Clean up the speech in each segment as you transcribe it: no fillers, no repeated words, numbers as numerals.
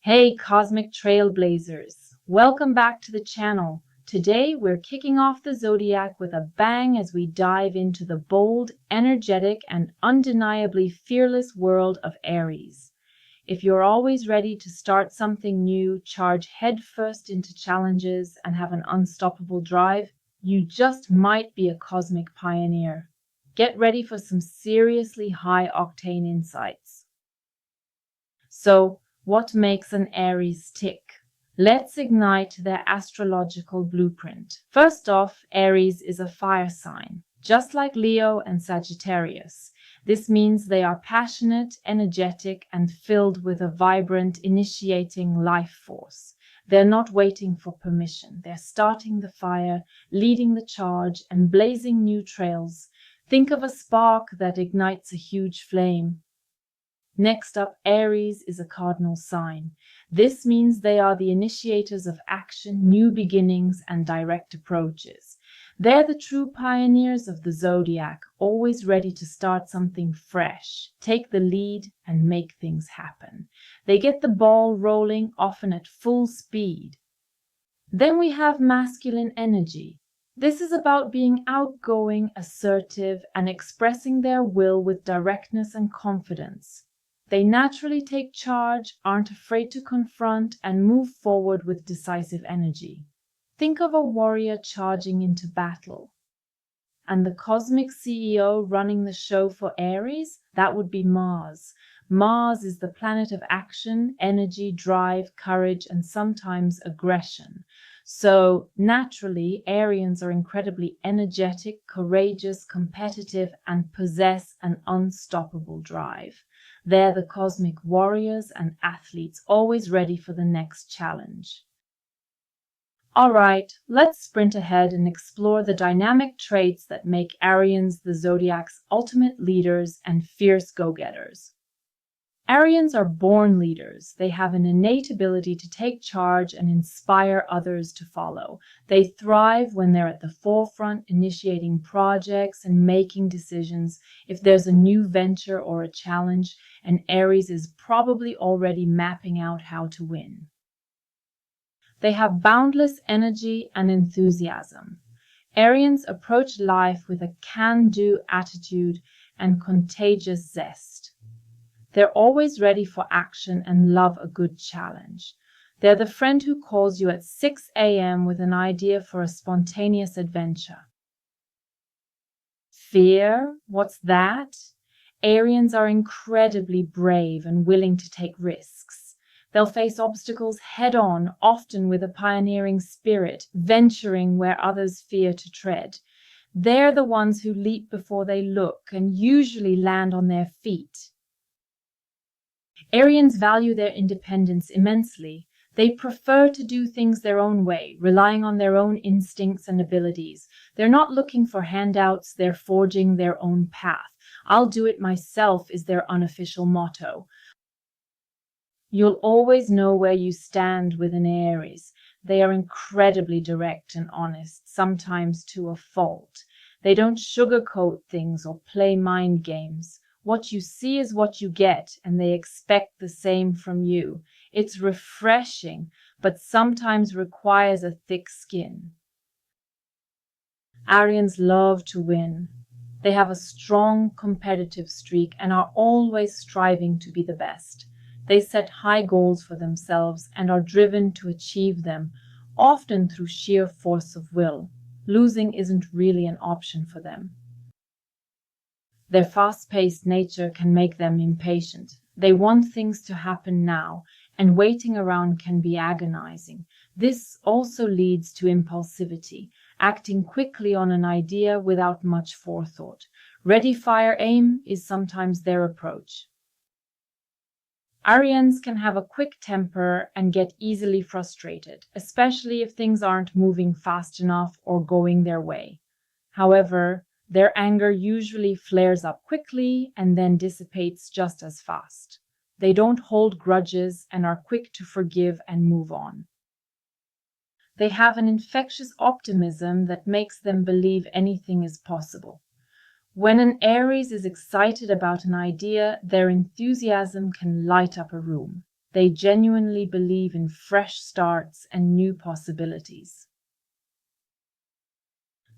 Hey, cosmic trailblazers! Welcome back to the channel. Today we're kicking off the Zodiac with a bang as we dive into the bold, energetic, and undeniably fearless world of Aries. If you're always ready to start something new, charge headfirst into challenges, and have an unstoppable drive, you just might be a cosmic pioneer. Get ready for some seriously high-octane insights. So, what makes an Aries tick? Let's ignite their astrological blueprint. First off, Aries is a fire sign, just like Leo and Sagittarius. This means they are passionate, energetic, and filled with a vibrant, initiating life force. They're not waiting for permission. They're starting the fire, leading the charge, and blazing new trails. Think of a spark that ignites a huge flame. Next up, Aries is a cardinal sign. This means they are the initiators of action, new beginnings, and direct approaches. They're the true pioneers of the Zodiac, always ready to start something fresh, take the lead, and make things happen. They get the ball rolling, often at full speed. Then we have masculine energy. This is about being outgoing, assertive, and expressing their will with directness and confidence. They naturally take charge, aren't afraid to confront, and move forward with decisive energy. Think of a warrior charging into battle. And the cosmic CEO running the show for Aries? That would be Mars. Mars is the planet of action, energy, drive, courage, and sometimes aggression. So, naturally, Arians are incredibly energetic, courageous, competitive, and possess an unstoppable drive. They're the cosmic warriors and athletes, always ready for the next challenge. All right, let's sprint ahead and explore the dynamic traits that make Arians the Zodiac's ultimate leaders and fierce go-getters. Arians are born leaders. They have an innate ability to take charge and inspire others to follow. They thrive when they're at the forefront, initiating projects and making decisions. If there's a new venture or a challenge, an Aries is probably already mapping out how to win. They have boundless energy and enthusiasm. Arians approach life with a can-do attitude and contagious zest. They're always ready for action and love a good challenge. They're the friend who calls you at 6 a.m. with an idea for a spontaneous adventure. Fear? What's that? Arians are incredibly brave and willing to take risks. They'll face obstacles head-on, often with a pioneering spirit, venturing where others fear to tread. They're the ones who leap before they look and usually land on their feet. Arians value their independence immensely. They prefer to do things their own way, relying on their own instincts and abilities. They're not looking for handouts, they're forging their own path. "I'll do it myself" is their unofficial motto. You'll always know where you stand with an Aries. They are incredibly direct and honest, sometimes to a fault. They don't sugarcoat things or play mind games. What you see is what you get, and they expect the same from you. It's refreshing, but sometimes requires a thick skin. Arians love to win. They have a strong competitive streak and are always striving to be the best. They set high goals for themselves and are driven to achieve them, often through sheer force of will. Losing isn't really an option for them. Their fast-paced nature can make them impatient. They want things to happen now, and waiting around can be agonizing. This also leads to impulsivity, acting quickly on an idea without much forethought. Ready, fire, aim is sometimes their approach. Arians can have a quick temper and get easily frustrated, especially if things aren't moving fast enough or going their way. However, their anger usually flares up quickly and then dissipates just as fast. They don't hold grudges and are quick to forgive and move on. They have an infectious optimism that makes them believe anything is possible. When an Aries is excited about an idea, their enthusiasm can light up a room. They genuinely believe in fresh starts and new possibilities.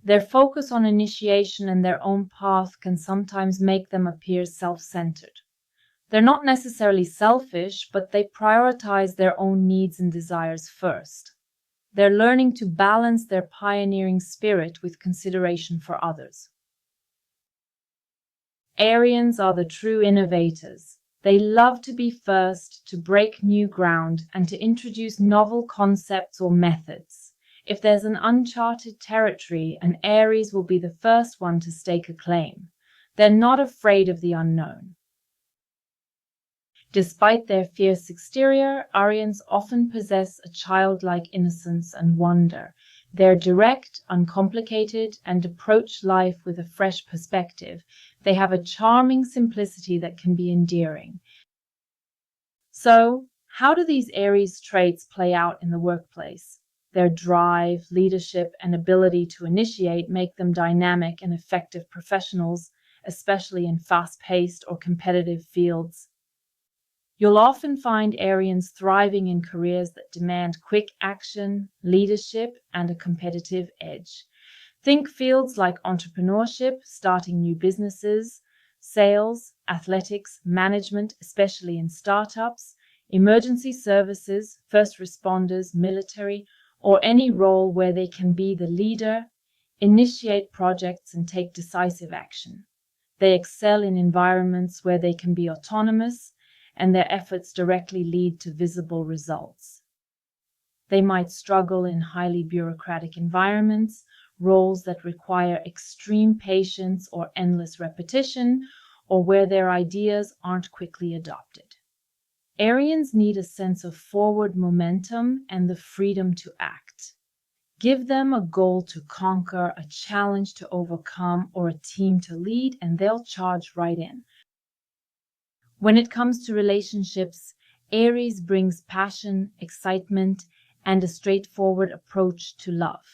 Their focus on initiation and their own path can sometimes make them appear self-centered. They're not necessarily selfish, but they prioritize their own needs and desires first. They're learning to balance their pioneering spirit with consideration for others. Arians are the true innovators. They love to be first, to break new ground, and to introduce novel concepts or methods. If there's an uncharted territory, an Aries will be the first one to stake a claim. They're not afraid of the unknown. Despite their fierce exterior, Arians often possess a childlike innocence and wonder. They're direct, uncomplicated, and approach life with a fresh perspective. They have a charming simplicity that can be endearing. So, how do these Aries traits play out in the workplace? Their drive, leadership, and ability to initiate make them dynamic and effective professionals, especially in fast-paced or competitive fields. You'll often find Arians thriving in careers that demand quick action, leadership, and a competitive edge. Think fields like entrepreneurship, starting new businesses, sales, athletics, management, especially in startups, emergency services, first responders, military, or any role where they can be the leader, initiate projects, and take decisive action. They excel in environments where they can be autonomous, and their efforts directly lead to visible results. They might struggle in highly bureaucratic environments, roles that require extreme patience or endless repetition, or where their ideas aren't quickly adopted. Arians need a sense of forward momentum and the freedom to act. Give them a goal to conquer, a challenge to overcome, or a team to lead, and they'll charge right in. When it comes to relationships, Aries brings passion, excitement, and a straightforward approach to love.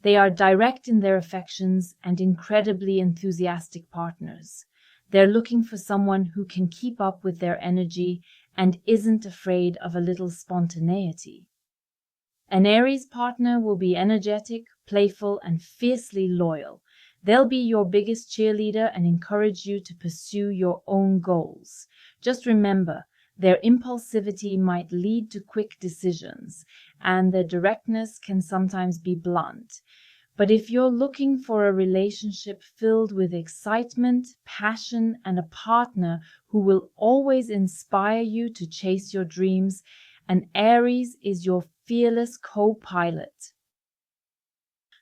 They are direct in their affections and incredibly enthusiastic partners. They're looking for someone who can keep up with their energy and isn't afraid of a little spontaneity. An Aries partner will be energetic, playful, and fiercely loyal. They'll be your biggest cheerleader and encourage you to pursue your own goals. Just remember, their impulsivity might lead to quick decisions, and their directness can sometimes be blunt. But if you're looking for a relationship filled with excitement, passion, and a partner who will always inspire you to chase your dreams, an Aries is your fearless co-pilot.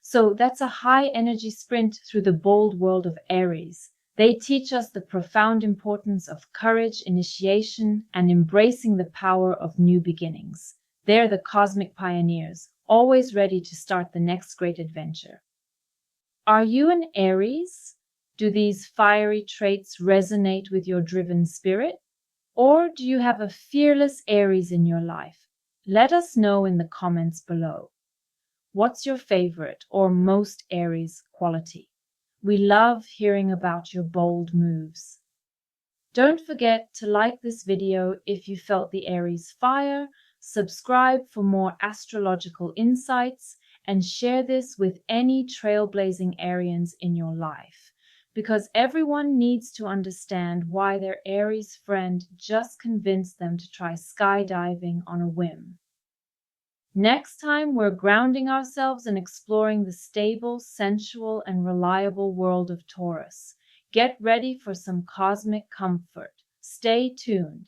So that's a high-energy sprint through the bold world of Aries. They teach us the profound importance of courage, initiation, and embracing the power of new beginnings. They're the cosmic pioneers, always ready to start the next great adventure. Are you an Aries? Do these fiery traits resonate with your driven spirit? Or do you have a fearless Aries in your life? Let us know in the comments below. What's your favorite or most Aries quality? We love hearing about your bold moves. Don't forget to like this video if you felt the Aries fire, subscribe for more astrological insights, and share this with any trailblazing Arians in your life, because everyone needs to understand why their Aries friend just convinced them to try skydiving on a whim. Next time, we're grounding ourselves and exploring the stable, sensual, and reliable world of Taurus. Get ready for some cosmic comfort. Stay tuned.